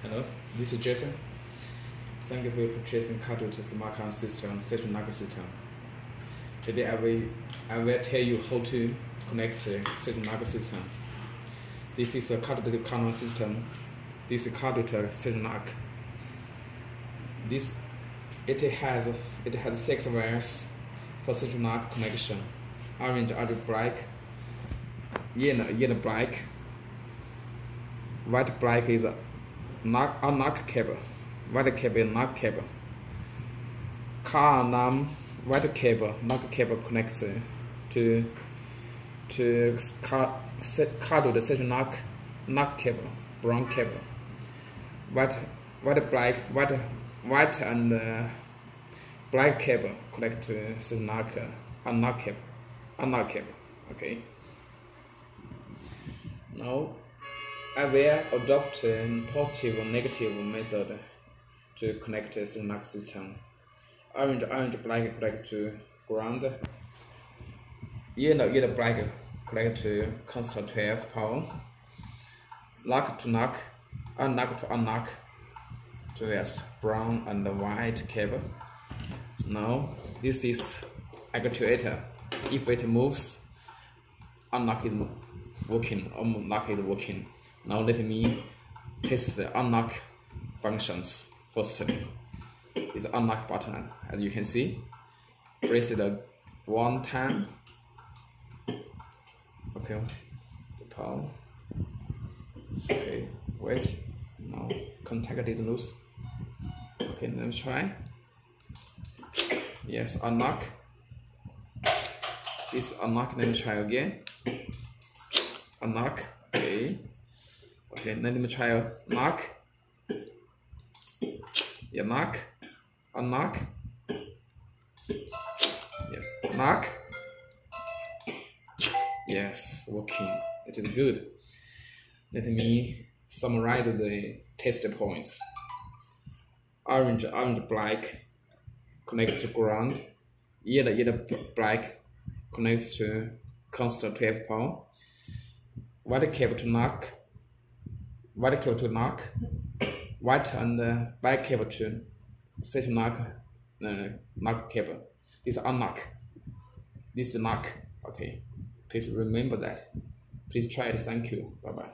Hello, this is Jason. Thank you for purchasing Cardot smart car system, central nervous system. Today I will tell you how to connect the central nervous system. This is a Cardot common system. This is Cardot central nerve. It has 6 wires for central nerve connection. Orange are black, yellow black, white black is knock cable, white cable knock cable. Car alarm white cable knock cable connects to Cardot the central knock cable, brown cable. White and black cable connect to central knock cable. Okay. Now I will adopt a positive or negative method to connect the central system. Orange black connect to ground. Yellow black connect to constant 12 power. Knock to knock, unlock to unlock. So yes, brown and white cable. Now this is actuator. If it moves, unlock is working, unlock is working. Now let me test the unlock functions first. Is the unlock button, as you can see. Press it 1 time. Okay, the power. Okay, wait. Now contact is loose. Okay, let me try. Yes, unlock. This unlock. Let me try again. Unlock. Okay. Okay, let me try knock. Yeah, knock. Unlock. Yeah, knock. Yes, working. It is good. Let me summarize the test points. Orange black connects to ground. Yellow black connects to constant 12 power. White cable to knock. White cable to knock. White and black cable to central knock cable. This is unlock. This is knock. Okay. Please remember that. Please try it. Thank you. Bye bye.